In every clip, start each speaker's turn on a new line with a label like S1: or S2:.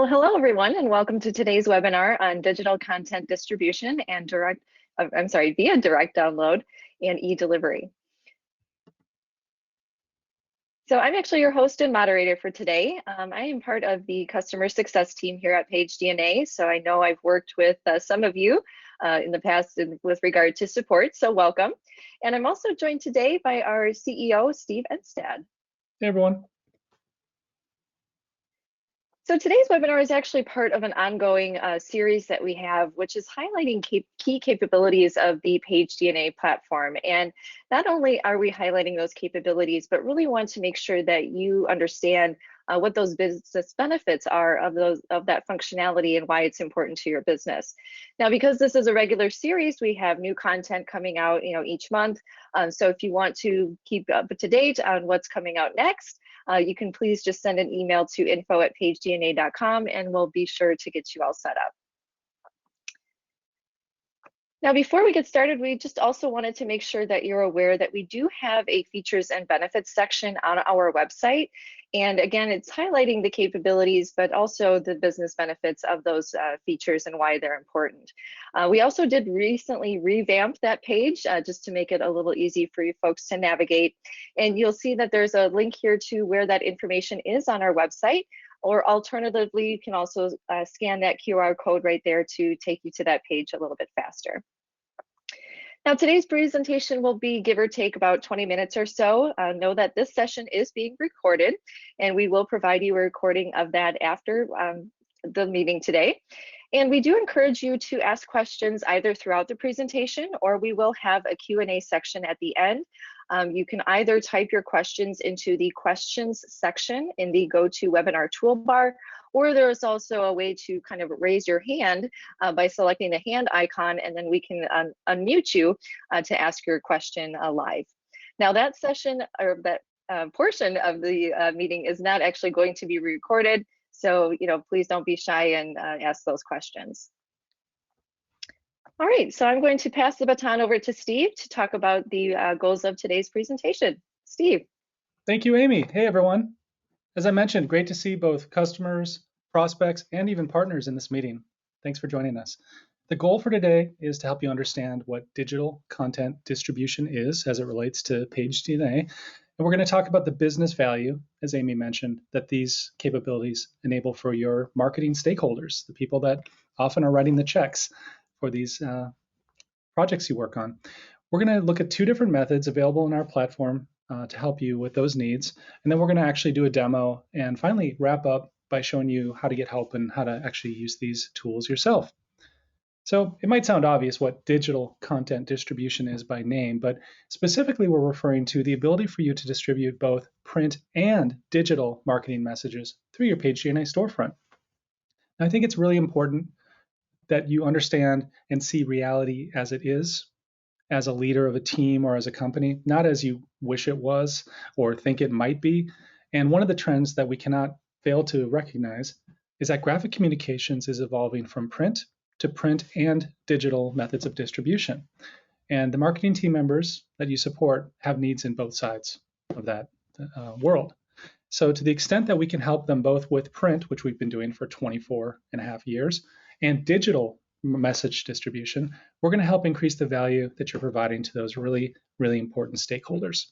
S1: Well, hello everyone, and welcome to today's webinar on digital content distribution and via direct download and e-delivery. So I'm actually your host and moderator for today. I am part of the customer success team here at PageDNA, so I know I've worked with some of you in the past with regard to support, so welcome. And I'm also joined today by our CEO, Steve Enstad.
S2: Hey everyone.
S1: So today's webinar is actually part of an ongoing series that we have, which is highlighting key capabilities of the PageDNA platform. And not only are we highlighting those capabilities, but really want to make sure that you understand what those business benefits are of that functionality and why it's important to your business. Now, because this is a regular series, we have new content coming out, each month. So if you want to keep up to date on what's coming out next, you can please just send an email to info@pagedna.com and we'll be sure to get you all set up. Now, before we get started, we just also wanted to make sure that you're aware that we do have a features and benefits section on our website. And again, it's highlighting the capabilities, but also the business benefits of those features and why they're important. We also did recently revamp that page just to make it a little easy for you folks to navigate. And you'll see that there's a link here to where that information is on our website. Or alternatively, you can also scan that QR code right there to take you to that page a little bit faster. Now, today's presentation will be give or take about 20 minutes or so. Know that this session is being recorded, and we will provide you a recording of that after the meeting today. And we do encourage you to ask questions either throughout the presentation, or we will have a Q&A section at the end. You can either type your questions into the questions section in the GoToWebinar toolbar, or there's also a way to kind of raise your hand by selecting the hand icon, and then we can unmute you to ask your question live. Now that session, or that portion of the meeting is not actually going to be recorded, so please don't be shy and ask those questions. All right, so I'm going to pass the baton over to Steve to talk about the goals of today's presentation. Steve.
S2: Thank you, Amy. Hey, everyone. As I mentioned, great to see both customers, prospects, and even partners in this meeting. Thanks for joining us. The goal for today is to help you understand what digital content distribution is as it relates to PageDNA. And we're going to talk about the business value, as Amy mentioned, that these capabilities enable for your marketing stakeholders, the people that often are writing the checks for these projects you work on. We're going to look at two different methods available in our platform to help you with those needs. And then we're going to actually do a demo and finally wrap up by showing you how to get help and how to actually use these tools yourself. So it might sound obvious what digital content distribution is by name, but specifically we're referring to the ability for you to distribute both print and digital marketing messages through your PageDNA storefront. And I think it's really important that you understand and see reality as it is, as a leader of a team or as a company, not as you wish it was or think it might be. And one of the trends that we cannot fail to recognize is that graphic communications is evolving from print to print and digital methods of distribution. And the marketing team members that you support have needs in both sides of that world. So to the extent that we can help them both with print, which we've been doing for 24.5 years, and digital message distribution, we're going to help increase the value that you're providing to those really, really important stakeholders.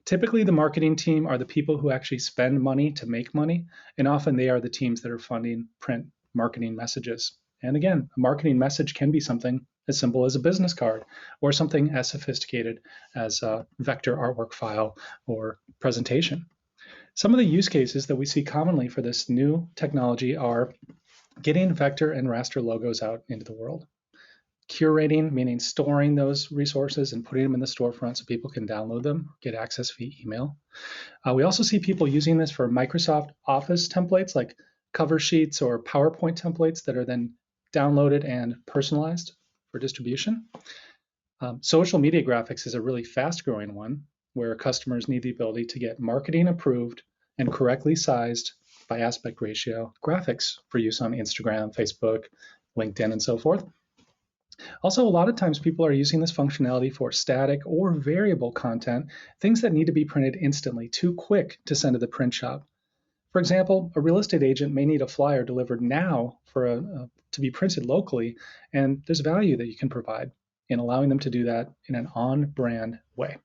S2: Typically, the marketing team are the people who actually spend money to make money, and often they are the teams that are funding print marketing messages. And again, a marketing message can be something as simple as a business card or something as sophisticated as a vector artwork file or presentation. Some of the use cases that we see commonly for this new technology are getting vector and raster logos out into the world. Curating, meaning storing those resources and putting them in the storefront so people can download them, get access via email. We also see people using this for Microsoft Office templates like cover sheets or PowerPoint templates that are then downloaded and personalized for distribution. Social media graphics is a really fast-growing one where customers need the ability to get marketing approved and correctly sized by aspect ratio graphics for use on Instagram, Facebook, LinkedIn, and so forth. Also, a lot of times people are using this functionality for static or variable content, things that need to be printed instantly, too quick to send to the print shop. For example, a real estate agent may need a flyer delivered now to be printed locally, and there's value that you can provide in allowing them to do that in an on-brand way.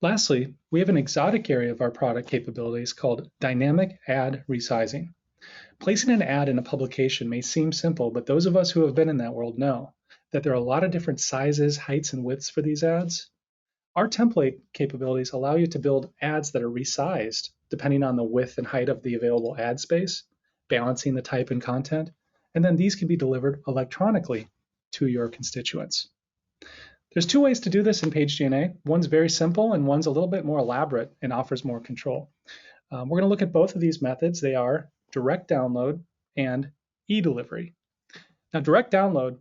S2: Lastly, we have an exotic area of our product capabilities called dynamic ad resizing. Placing an ad in a publication may seem simple, but those of us who have been in that world know that there are a lot of different sizes, heights, and widths for these ads. Our template capabilities allow you to build ads that are resized depending on the width and height of the available ad space, balancing the type and content, and then these can be delivered electronically to your constituents. There's two ways to do this in PageDNA. One's very simple and one's a little bit more elaborate and offers more control. We're going to look at both of these methods. They are direct download and eDelivery. Now, direct download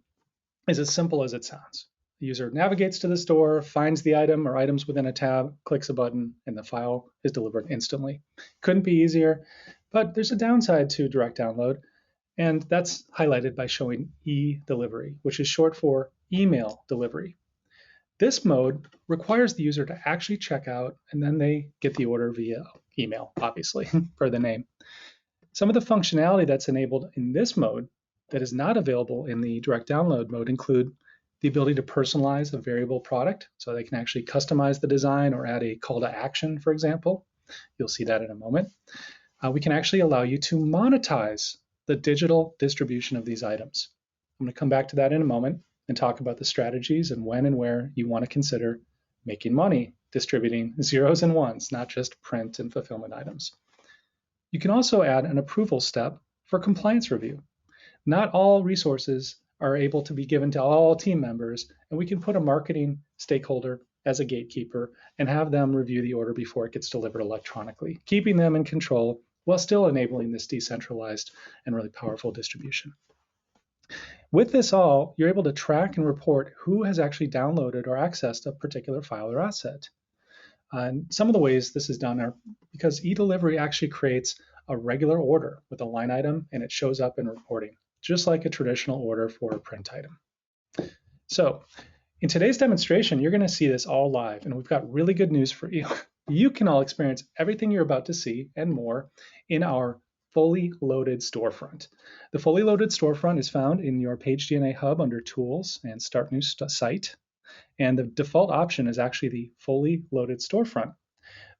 S2: is as simple as it sounds. The user navigates to the store, finds the item or items within a tab, clicks a button, and the file is delivered instantly. Couldn't be easier, but there's a downside to direct download, and that's highlighted by showing eDelivery, which is short for email delivery. This mode requires the user to actually check out, and then they get the order via email, obviously, per the name. Some of the functionality that's enabled in this mode that is not available in the direct download mode include the ability to personalize a variable product, so they can actually customize the design or add a call to action, for example. You'll see that in a moment. We can actually allow you to monetize the digital distribution of these items. I'm going to come back to that in a moment and talk about the strategies and when and where you want to consider making money distributing zeros and ones, not just print and fulfillment items. You can also add an approval step for compliance review. Not all resources are able to be given to all team members, and we can put a marketing stakeholder as a gatekeeper and have them review the order before it gets delivered electronically, keeping them in control while still enabling this decentralized and really powerful distribution. With this all, you're able to track and report who has actually downloaded or accessed a particular file or asset. And some of the ways this is done are because eDelivery actually creates a regular order with a line item and it shows up in reporting, just like a traditional order for a print item. So in today's demonstration, you're going to see this all live, and we've got really good news for you. You can all experience everything you're about to see and more in our fully loaded storefront. The fully loaded storefront is found in your PageDNA hub under Tools and Start New Site. And the default option is actually the fully loaded storefront.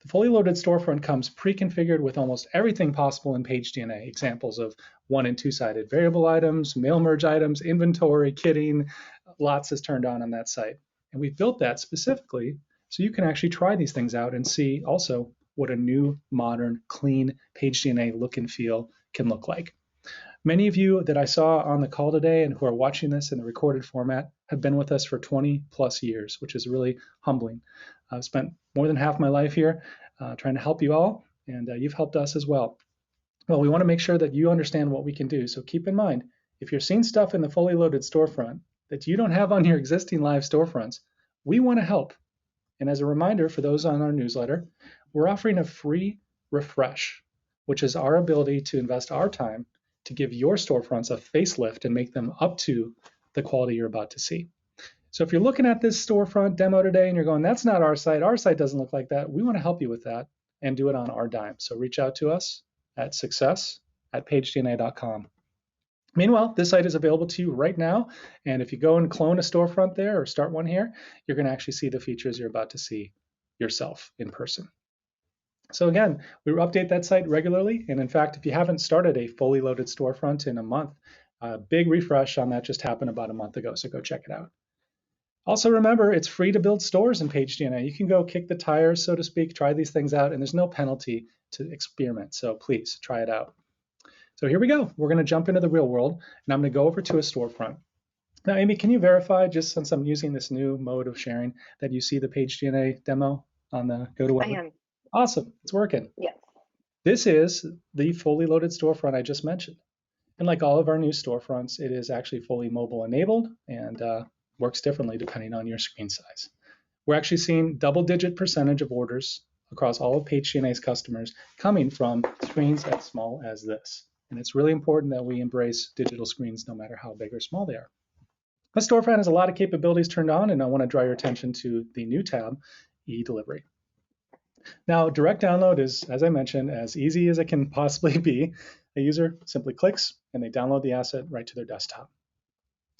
S2: The fully loaded storefront comes pre-configured with almost everything possible in PageDNA, examples of 1- and 2-sided variable items, mail merge items, inventory, kitting, lots is turned on that site. And we've built that specifically so you can actually try these things out and see also what a new, modern, clean PageDNA look and feel can look like. Many of you that I saw on the call today and who are watching this in the recorded format have been with us for 20 plus years, which is really humbling. I've spent more than half my life here trying to help you all, and you've helped us as well. Well, we want to make sure that you understand what we can do. So keep in mind, if you're seeing stuff in the fully loaded storefront that you don't have on your existing live storefronts, we want to help. And as a reminder for those on our newsletter, we're offering a free refresh, which is our ability to invest our time to give your storefronts a facelift and make them up to the quality you're about to see. So if you're looking at this storefront demo today and you're going, that's not our site doesn't look like that, we want to help you with that and do it on our dime. So reach out to us at success@pagedna.com. Meanwhile, this site is available to you right now, and if you go and clone a storefront there or start one here, you're going to actually see the features you're about to see yourself in person. So again, we update that site regularly, and in fact, if you haven't started a fully loaded storefront in a month, a big refresh on that just happened about a month ago, so go check it out. Also remember, it's free to build stores in PageDNA. You can go kick the tires, so to speak, try these things out, and there's no penalty to experiment, so please try it out. So here we go. We're going to jump into the real world, and I'm going to go over to a storefront. Now, Amy, can you verify, just since I'm using this new mode of sharing, that you see the PageDNA demo on the GoToWeb?
S1: I am.
S2: Awesome. It's working.
S1: Yes.
S2: This is the fully loaded storefront I just mentioned. And like all of our new storefronts, it is actually fully mobile enabled and works differently depending on your screen size. We're actually seeing double-digit percentage of orders across all of PageDNA's customers coming from screens as small as this. And it's really important that we embrace digital screens no matter how big or small they are. The storefront has a lot of capabilities turned on, and I want to draw your attention to the new tab, eDelivery. Now, direct download is, as I mentioned, as easy as it can possibly be. A user simply clicks and they download the asset right to their desktop.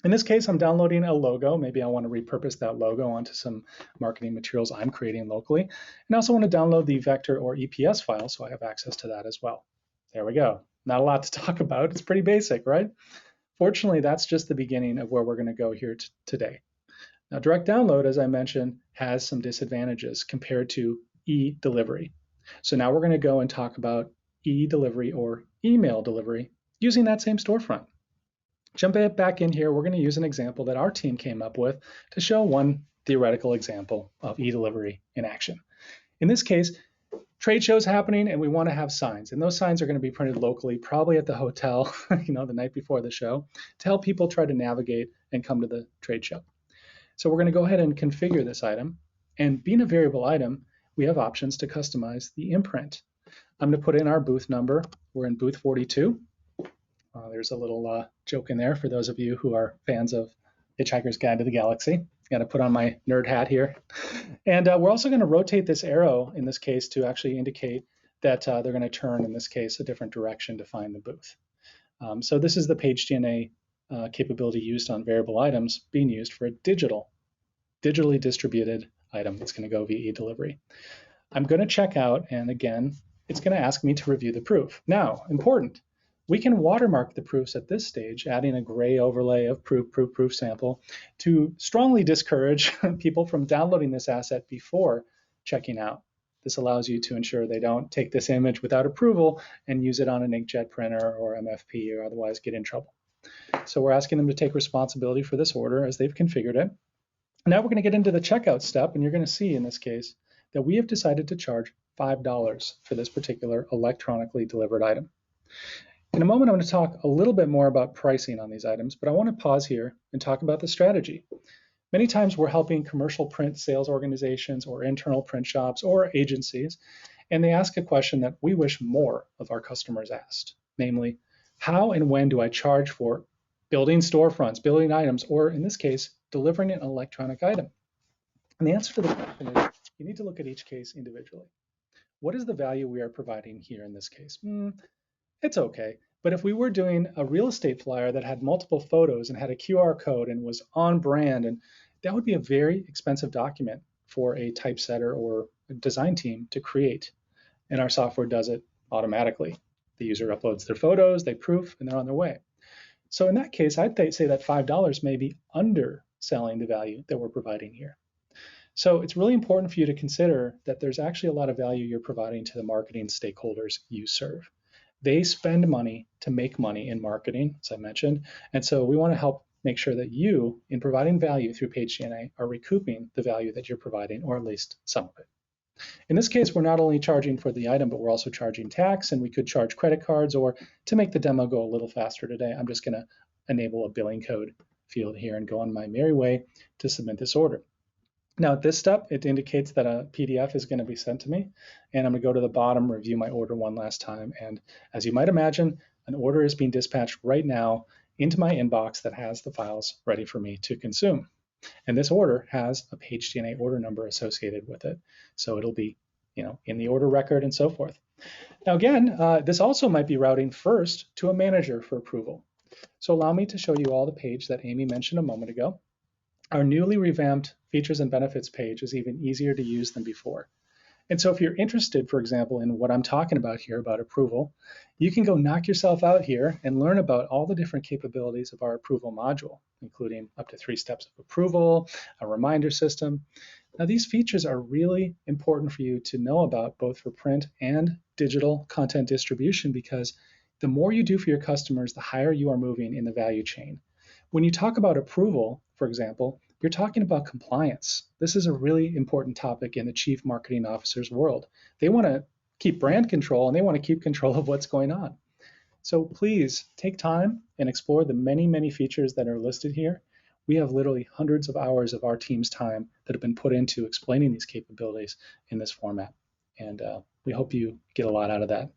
S2: In this case, I'm downloading a logo. Maybe I want to repurpose that logo onto some marketing materials I'm creating locally. And I also want to download the vector or EPS file, so I have access to that as well. There we go. Not a lot to talk about. It's pretty basic, right? Fortunately, that's just the beginning of where we're going to go here today. Now, direct download, as I mentioned, has some disadvantages compared to eDelivery. So now we're going to go and talk about eDelivery or email delivery using that same storefront. Jumping back in here, we're going to use an example that our team came up with to show one theoretical example of eDelivery in action. In this case, trade shows happening and we want to have signs, and those signs are going to be printed locally, probably at the hotel, the night before the show, to help people try to navigate and come to the trade show. So we're going to go ahead and configure this item, and being a variable item, we have options to customize the imprint. I'm going to put in our booth number. We're in booth 42. There's a little joke in there for those of you who are fans of Hitchhiker's Guide to the Galaxy. Got to put on my nerd hat here. And we're also going to rotate this arrow in this case to actually indicate that they're going to turn, in this case, a different direction to find the booth. So this is the PageDNA capability used on variable items being used for a digitally distributed item that's going to go via eDelivery. I'm going to check out, and again, it's going to ask me to review the proof. Now, important. We can watermark the proofs at this stage, adding a gray overlay of proof sample to strongly discourage people from downloading this asset before checking out. This allows you to ensure they don't take this image without approval and use it on an inkjet printer or MFP or otherwise get in trouble. So we're asking them to take responsibility for this order as they've configured it. Now we're going to get into the checkout step, and you're going to see in this case that we have decided to charge $5 for this particular electronically delivered item. In a moment, I'm going to talk a little bit more about pricing on these items, but I want to pause here and talk about the strategy. Many times we're helping commercial print sales organizations or internal print shops or agencies, and they ask a question that we wish more of our customers asked, namely, how and when do I charge for building storefronts, building items, or in this case, delivering an electronic item? And the answer to the question is you need to look at each case individually. What is the value we are providing here in this case? It's okay. But if we were doing a real estate flyer that had multiple photos and had a QR code and was on brand, and that would be a very expensive document for a typesetter or a design team to create. And our software does it automatically. The user uploads their photos, they proof, and they're on their way. So in that case, I'd say that $5 may be underselling the value that we're providing here. So it's really important for you to consider that there's actually a lot of value you're providing to the marketing stakeholders you serve. They spend money to make money in marketing, as I mentioned, and so we want to help make sure that you, in providing value through PageDNA, are recouping the value that you're providing, or at least some of it. In this case, we're not only charging for the item, but we're also charging tax, and we could charge credit cards, or to make the demo go a little faster today, I'm just going to enable a billing code field here and go on my merry way to submit this order. Now at this step, it indicates that a PDF is going to be sent to me, and I'm going to go to the bottom, review my order one last time, and as you might imagine, an order is being dispatched right now into my inbox that has the files ready for me to consume. And this order has a PageDNA order number associated with it, so it'll be in the order record and so forth. Now again, this also might be routing first to a manager for approval. So allow me to show you all the page that Amy mentioned a moment ago. Our newly revamped features and benefits page is even easier to use than before. And so if you're interested, for example, in what I'm talking about here about approval, you can go knock yourself out here and learn about all the different capabilities of our approval module, including up to 3 steps of approval, a reminder system. Now these features are really important for you to know about both for print and digital content distribution, because the more you do for your customers, the higher you are moving in the value chain. When you talk about approval, for example, you're talking about compliance. This is a really important topic in the chief marketing officer's world. They want to keep brand control and they want to keep control of what's going on. So please take time and explore the many, many features that are listed here. We have literally hundreds of hours of our team's time that have been put into explaining these capabilities in this format. And we hope you get a lot out of that.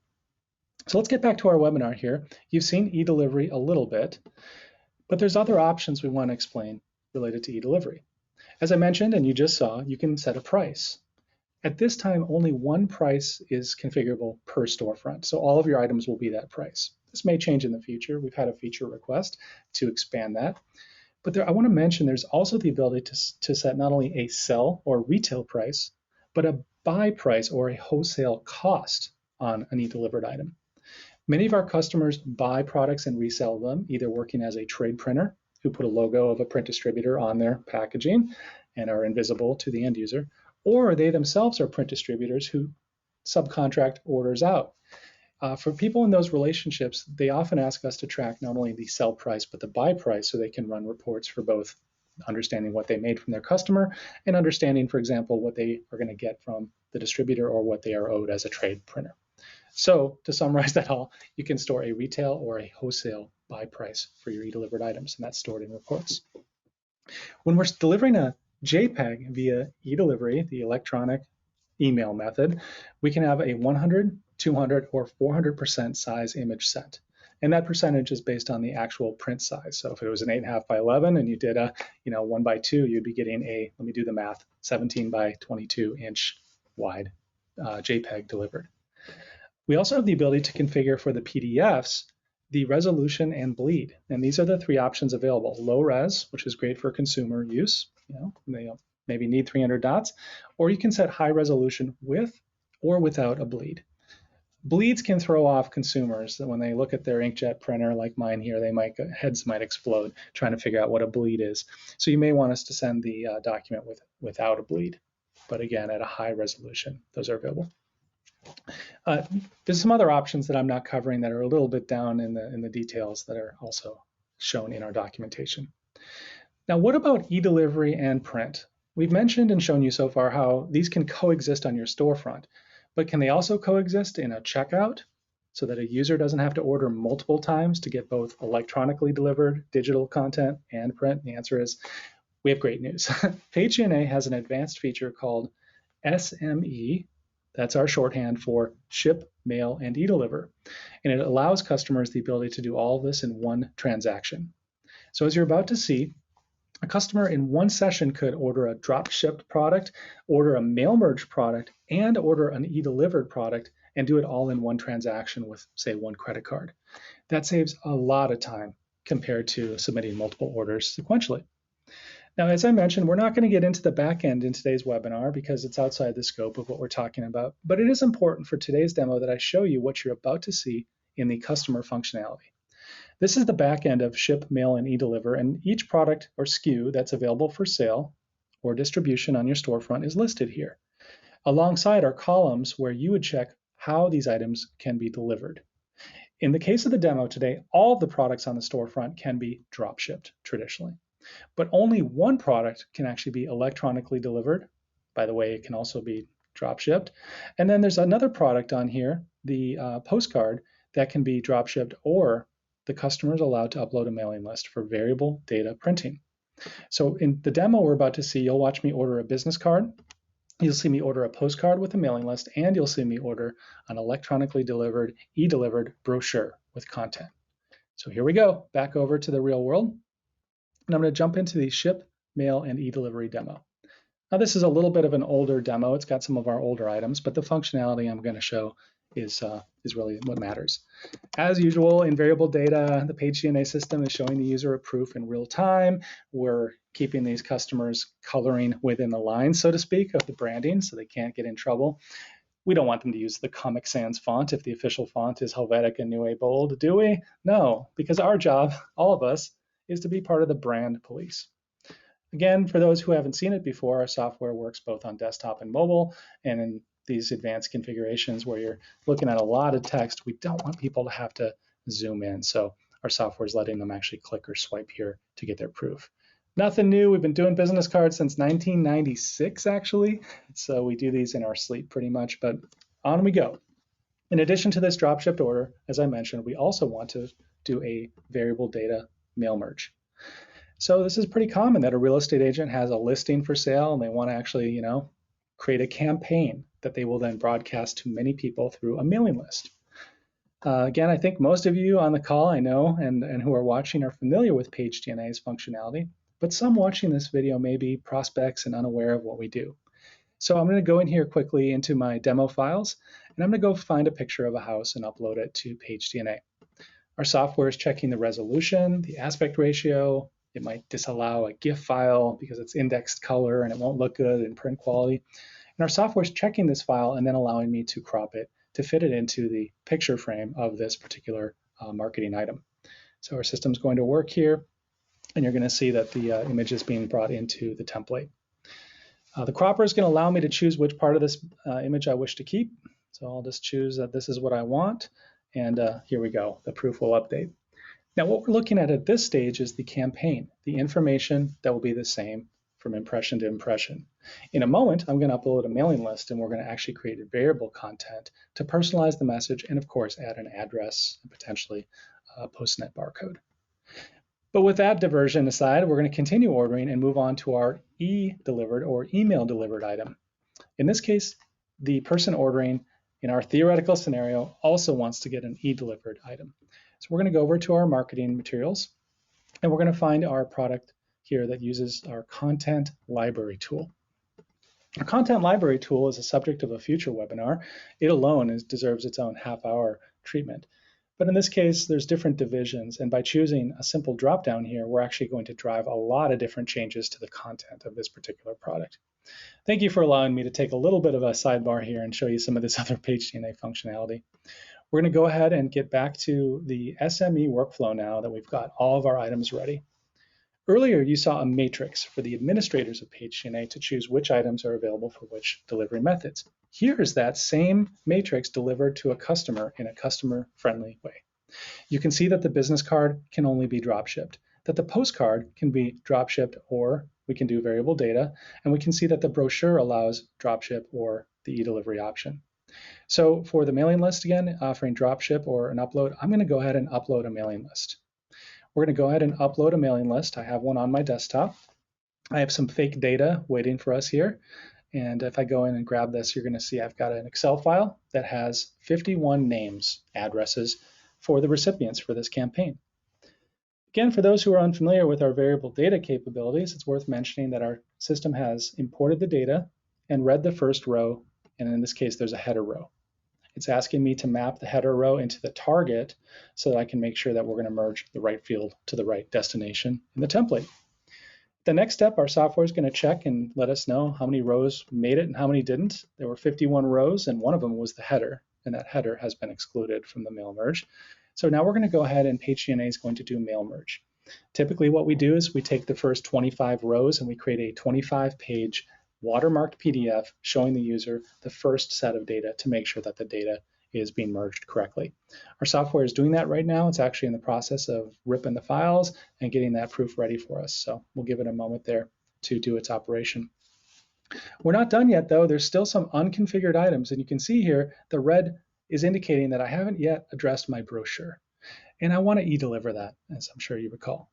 S2: So let's get back to our webinar here. You've seen eDelivery a little bit, but there's other options we want to explain related to eDelivery. As I mentioned, and you just saw, you can set a price. At this time, only one price is configurable per storefront. So all of your items will be that price. This may change in the future. We've had a feature request to expand that. But I want to mention there's also the ability to set not only a sell or retail price, but a buy price or a wholesale cost on an e-delivered item. Many of our customers buy products and resell them, either working as a trade printer who put a logo of a print distributor on their packaging and are invisible to the end user, or they themselves are print distributors who subcontract orders out. For people in those relationships, they often ask us to track not only the sell price, but the buy price so they can run reports for both understanding what they made from their customer and understanding, for example, what they are going to get from the distributor or what they are owed as a trade printer. So to summarize that all, you can store a retail or a wholesale buy price for your e-delivered items, and that's stored in reports. When we're delivering a JPEG via eDelivery, the electronic email method, we can have a 100, 200, or 400% size image set. And that percentage is based on the actual print size. So if it was an 8.5 by 11 and you did a 1 by 2, you'd be getting a, let me do the math, 17 by 22 inch wide JPEG delivered. We also have the ability to configure for the PDFs the resolution and bleed. And these are the three options available. Low res, which is great for consumer use, they maybe need 300 dots, or you can set high resolution with or without a bleed. Bleeds can throw off consumers when they look at their inkjet printer like mine here. Heads might explode trying to figure out what a bleed is. So you may want us to send the document without a bleed, but again at a high resolution. Those are available. There's some other options that I'm not covering that are a little bit down in the details that are also shown in our documentation. Now, what about e-delivery and print? We've mentioned and shown you so far how these can coexist on your storefront, but can they also coexist in a checkout so that a user doesn't have to order multiple times to get both electronically delivered digital content and print? The answer is we have great news. PageDNA has an advanced feature called SME. That's our shorthand for ship, mail, and e-deliver. And it allows customers the ability to do all of this in one transaction. So as you're about to see, a customer in one session could order a drop shipped product, order a mail merge product, and order an e-delivered product and do it all in one transaction with, say, one credit card. That saves a lot of time compared to submitting multiple orders sequentially. Now, as I mentioned, we're not going to get into the back end in today's webinar because it's outside the scope of what we're talking about, but it is important for today's demo that I show you what you're about to see in the customer functionality. This is the back end of ship, mail, and e-deliver, and each product or SKU that's available for sale or distribution on your storefront is listed here. Alongside are columns where you would check how these items can be delivered. In the case of the demo today, all of the products on the storefront can be drop shipped traditionally. But only one product can actually be electronically delivered. By the way, it can also be drop shipped. And then there's another product on here, the postcard, that can be drop shipped, or the customer is allowed to upload a mailing list for variable data printing. So in the demo we're about to see, you'll watch me order a business card. You'll see me order a postcard with a mailing list, and you'll see me order an electronically delivered, e-delivered brochure with content. So here we go, back over to the real world. And I'm going to jump into the ship, mail, and e-delivery demo. Now this is a little bit of an older demo. It's got some of our older items, but the functionality I'm going to show is really what matters. As usual, in variable data, the PageDNA system is showing the user a proof in real time. We're keeping these customers coloring within the lines, so to speak, of the branding so they can't get in trouble. We don't want them to use the Comic Sans font if the official font is Helvetica Neue Bold, do we? No, because our job, all of us, is to be part of the brand police. Again, for those who haven't seen it before, our software works both on desktop and mobile, and in these advanced configurations where you're looking at a lot of text, we don't want people to have to zoom in. So our software is letting them actually click or swipe here to get their proof. Nothing new. We've been doing business cards since 1996, actually. So we do these in our sleep pretty much, but on we go. In addition to this drop shipped order, as I mentioned, we also want to do a variable data mail merge. So this is pretty common that a real estate agent has a listing for sale and they want to actually, create a campaign that they will then broadcast to many people through a mailing list. Again, I think most of you on the call, I know, and who are watching are familiar with PageDNA's functionality, but some watching this video may be prospects and unaware of what we do. So I'm going to go in here quickly into my demo files, and I'm going to go find a picture of a house and upload it to PageDNA. Our software is checking the resolution, the aspect ratio. It might disallow a GIF file because it's indexed color and it won't look good in print quality. And our software is checking this file and then allowing me to crop it to fit it into the picture frame of this particular marketing item. So our system's going to work here, and you're going to see that the image is being brought into the template. The cropper is going to allow me to choose which part of this image I wish to keep. So I'll just choose that this is what I want, and here we go. The proof will update. Now what we're looking at this stage is the campaign, the information that will be the same from impression to impression. In a moment, I'm going to upload a mailing list, and we're going to actually create a variable content to personalize the message and, of course, add an address and potentially a postnet barcode. But with that diversion aside, we're going to continue ordering and move on to our e-delivered or email delivered item. In this case, the person ordering in our theoretical scenario also wants to get an e-delivered item. So we're going to go over to our marketing materials, and we're going to find our product here that uses our content library tool. Our content library tool is a subject of a future webinar. It alone deserves its own half-hour treatment. But in this case, there's different divisions, and by choosing a simple drop-down here, we're actually going to drive a lot of different changes to the content of this particular product. Thank you for allowing me to take a little bit of a sidebar here and show you some of this other PageDNA functionality. We're going to go ahead and get back to the SME workflow now that we've got all of our items ready. Earlier, you saw a matrix for the administrators of PageDNA to choose which items are available for which delivery methods. Here is that same matrix delivered to a customer in a customer-friendly way. You can see that the business card can only be drop-shipped, that the postcard can be drop-shipped, or we can do variable data, and we can see that the brochure allows drop-ship or the eDelivery option. So for the mailing list, again, offering drop-ship or an upload, I'm going to go ahead and upload a mailing list. We're going to go ahead and upload a mailing list. I have one on my desktop. I have some fake data waiting for us here. And if I go in and grab this, you're going to see I've got an Excel file that has 51 names, addresses for the recipients for this campaign. Again, for those who are unfamiliar with our variable data capabilities, it's worth mentioning that our system has imported the data and read the first row, and in this case, there's a header row. It's asking me to map the header row into the target so that I can make sure that we're going to merge the right field to the right destination in the template. The next step, our software is going to check and let us know how many rows made it and how many didn't. There were 51 rows, and one of them was the header, and that header has been excluded from the mail merge. So now we're going to go ahead and PageDNA is going to do mail merge. Typically what we do is we take the first 25 rows and we create a 25-page watermarked PDF showing the user the first set of data to make sure that the data is being merged correctly. Our software is doing that right now. It's actually in the process of ripping the files and getting that proof ready for us. So we'll give it a moment there to do its operation. We're not done yet, though. There's still some unconfigured items, and you can see here the red is indicating that I haven't yet addressed my brochure, and I want to e-deliver that, as I'm sure you recall.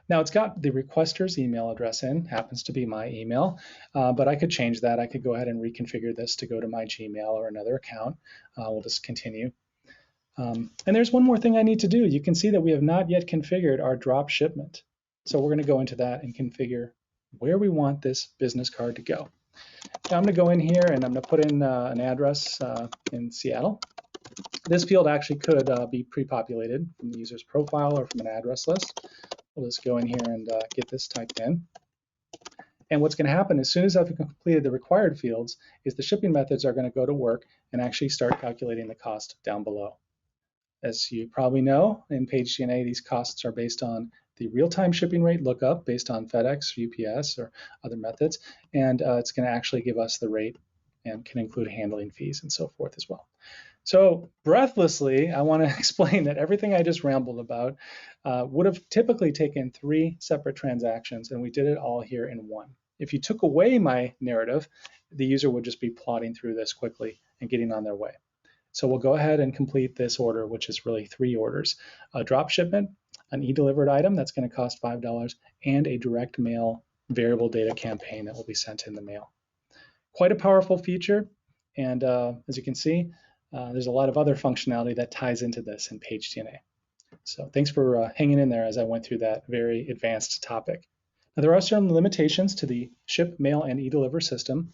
S2: Now it's got the requester's email address in, happens to be my email, but I could change that. I could go ahead and reconfigure this to go to my Gmail or another account. We'll just continue. And there's one more thing I need to do. You can see that we have not yet configured our drop shipment. So we're going to go into that and configure where we want this business card to go. Now I'm going to go in here and I'm going to put in an address in Seattle. This field actually could be pre-populated from the user's profile or from an address list. We'll just go in here and get this typed in. And what's going to happen as soon as I've completed the required fields is the shipping methods are going to go to work and actually start calculating the cost down below. As you probably know, in PageDNA, these costs are based on the real-time shipping rate lookup based on FedEx, UPS, or other methods, and it's going to actually give us the rate and can include handling fees and so forth as well. So breathlessly, I want to explain that everything I just rambled about would have typically taken 3 separate transactions, and we did it all here in one. If you took away my narrative, the user would just be plodding through this quickly and getting on their way. So we'll go ahead and complete this order, which is really 3 orders: a drop shipment, an e-delivered item that's going to cost $5, and a direct mail variable data campaign that will be sent in the mail. Quite a powerful feature, and as you can see, there's a lot of other functionality that ties into this in PageDNA. So thanks for hanging in there as I went through that very advanced topic. Now, there are certain limitations to the ship, mail, and e-deliver system.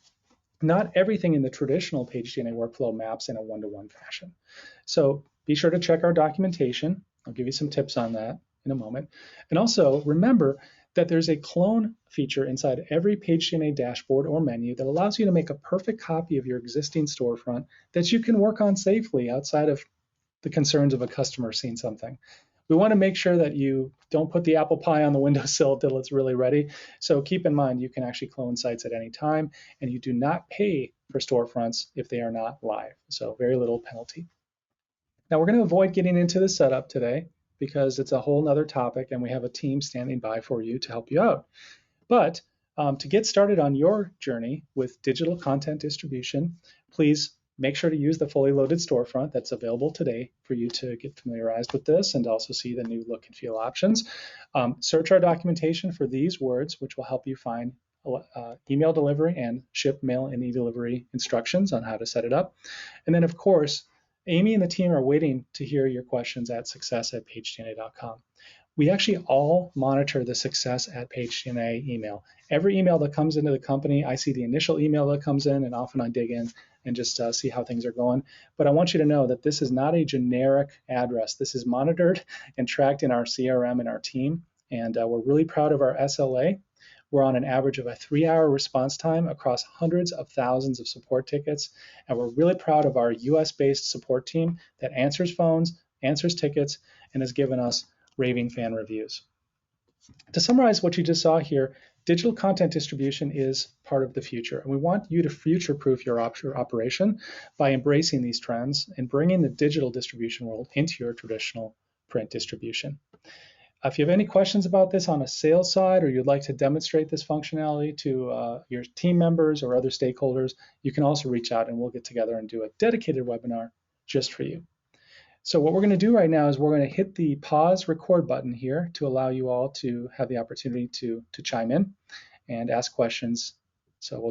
S2: Not everything in the traditional PageDNA workflow maps in a one-to-one fashion. So be sure to check our documentation. I'll give you some tips on that in a moment. And also remember that there's a clone feature inside every PageDNA dashboard or menu that allows you to make a perfect copy of your existing storefront that you can work on safely outside of the concerns of a customer seeing something. We want to make sure that you don't put the apple pie on the windowsill until it's really ready. So keep in mind, you can actually clone sites at any time, and you do not pay for storefronts if they are not live. So very little penalty. Now we're going to avoid getting into the setup today because it's a whole nother topic, and we have a team standing by for you to help you out. But to get started on your journey with digital content distribution, please make sure to use the fully loaded storefront that's available today for you to get familiarized with this and also see the new look and feel options. Search our documentation for these words, which will help you find email delivery and ship mail and eDelivery instructions on how to set it up. And then, of course, Amy and the team are waiting to hear your questions at success@pagedna.com. We actually all monitor the success at PageDNA email. Every email that comes into the company, I see the initial email that comes in, and often I dig in and just see how things are going. But I want you to know that this is not a generic address. This is monitored and tracked in our CRM and our team, and we're really proud of our SLA. We're on an average of a 3-hour response time across hundreds of thousands of support tickets, and we're really proud of our US-based support team that answers phones, answers tickets, and has given us raving fan reviews. To summarize what you just saw here, digital content distribution is part of the future, and we want you to future-proof your operation by embracing these trends and bringing the digital distribution world into your traditional print distribution. If you have any questions about this on a sales side, or you'd like to demonstrate this functionality to your team members or other stakeholders, you can also reach out and we'll get together and do a dedicated webinar just for you. So what we're going to do right now is we're going to hit the pause record button here to allow you all to have the opportunity to chime in and ask questions. So we'll